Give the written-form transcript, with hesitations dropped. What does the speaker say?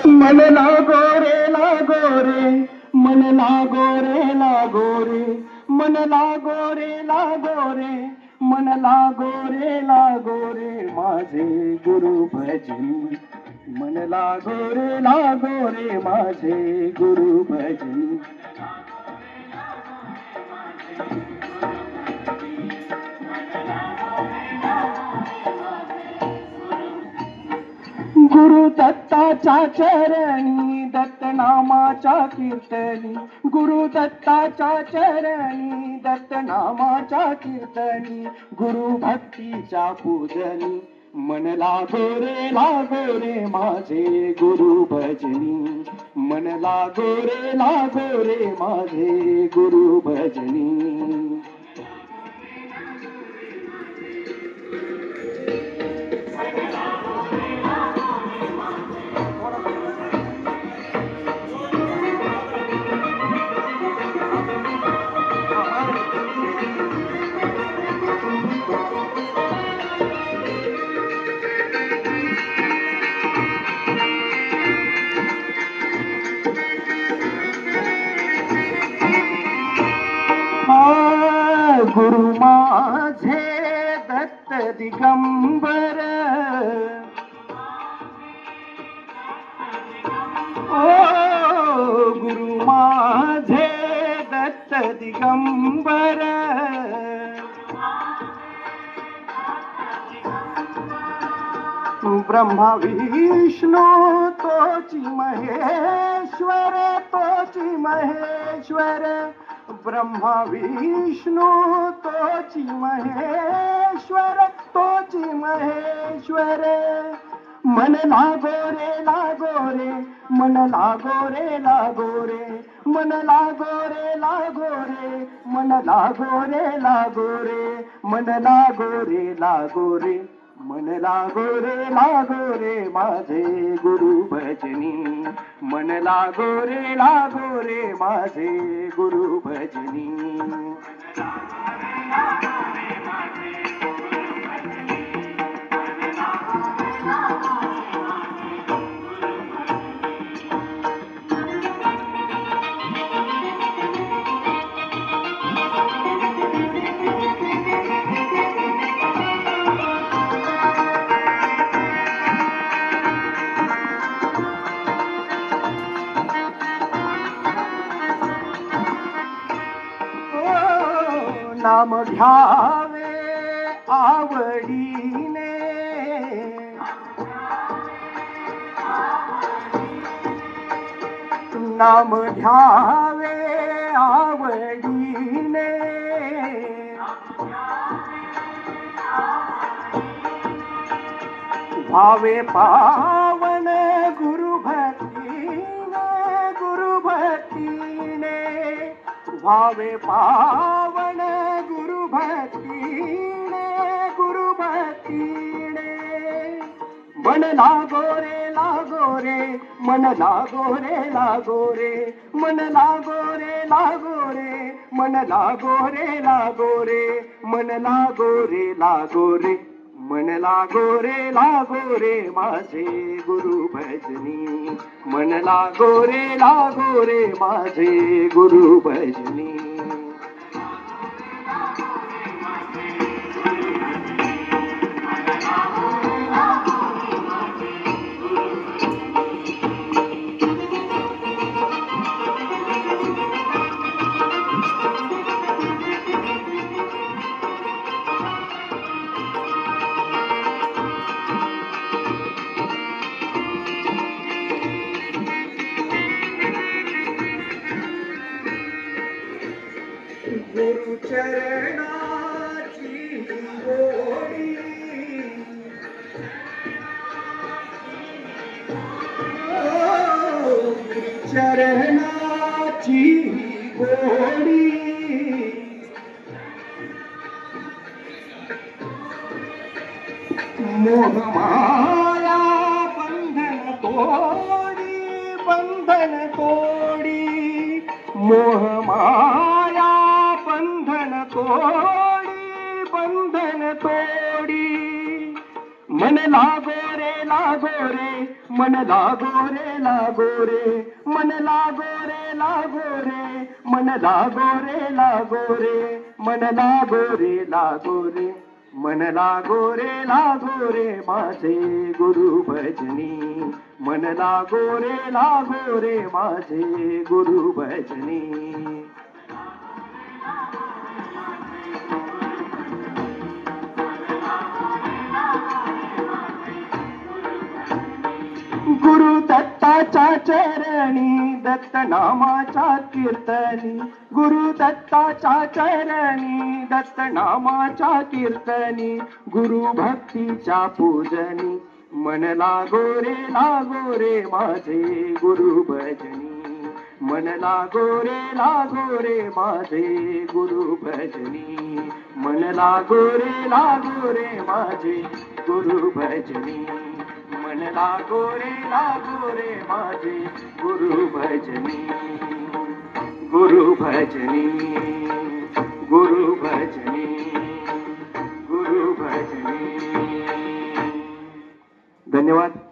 मन लागो रे लागो रे, मन लागो रे लागो रे, मन लागो रे लागो रे, मन लागो रे लागो रे माझे गुरु भजनी. मन लागो रे माझे गुरु भजनी. गुरु दत्ताच्या चरणी दत्त नामाच्या कीर्तनी, गुरु दत्ताच्या चरणी दत्त नामाच्या कीर्तनी, गुरु भक्तीच्या पूजनी. मन लागो रे माझे गुरु भजनी. मन लागो रे माझे गुरु भजनी. गुरु माझे दत्त दिगंबर, ओ गुरु माझे दत्त दिगंबर. ब्रह्मा विष्णू तोची महेश्वर, तोची महेश्वर. ब्रह्मा विष्णू तोची महेश्वर, तोची महेश्वर. मन लागो रे मन लागो रे मन लागो रे मन लागो रे मन लागो रे मन लागो रे माझे गुरु भजनी. मन लागो रे माझे गुरु भजनी. नाम घ्यावे आवडीने, नाम घ्यावे आवडीने. भावे पावन गुरु भक्तीने, गुरु भक्तीने. भावे पावन गुरु भक्तीने, गुरु भक्तीने. मन लागो रे मन लागो रे मन लागो रे मन लागो रे मन लागो रे मन लागो रे माझे गुरु भजनी. मन लागो रे माझे गुरु भजनी. गुरु चरणाची गोडी, गुरु चरणाची गोडी. मोह माया बंधन तोडी, बंधन तोडी. मोह माया बंधन तोडी, बंधन तोडी. मन लागो रे मन लागो रे लागो रे मन लागो रे लागो रे मन लागो रे लागो रे मन लागो रे लागो रे मन लागो रे माझे गुरु भजनी मन लागो रे माझे गुरु भजनी गुरु दत्ताच्या चरणी दत्त नामाच्या कीर्तनी गुरु दत्ताच्या चरणी दत्त नामाच्या कीर्तनी गुरु भक्तीच्या पूजनी मन लागो रे माझे गुरु भजनी मन लागो रे माझे गुरु भजनी मन लागो रे माझे गुरु भजनी मन लागो रे माझे गुरु भजनी गुरु भजनी गुरु भजनी गुरु भजनी। धन्यवाद।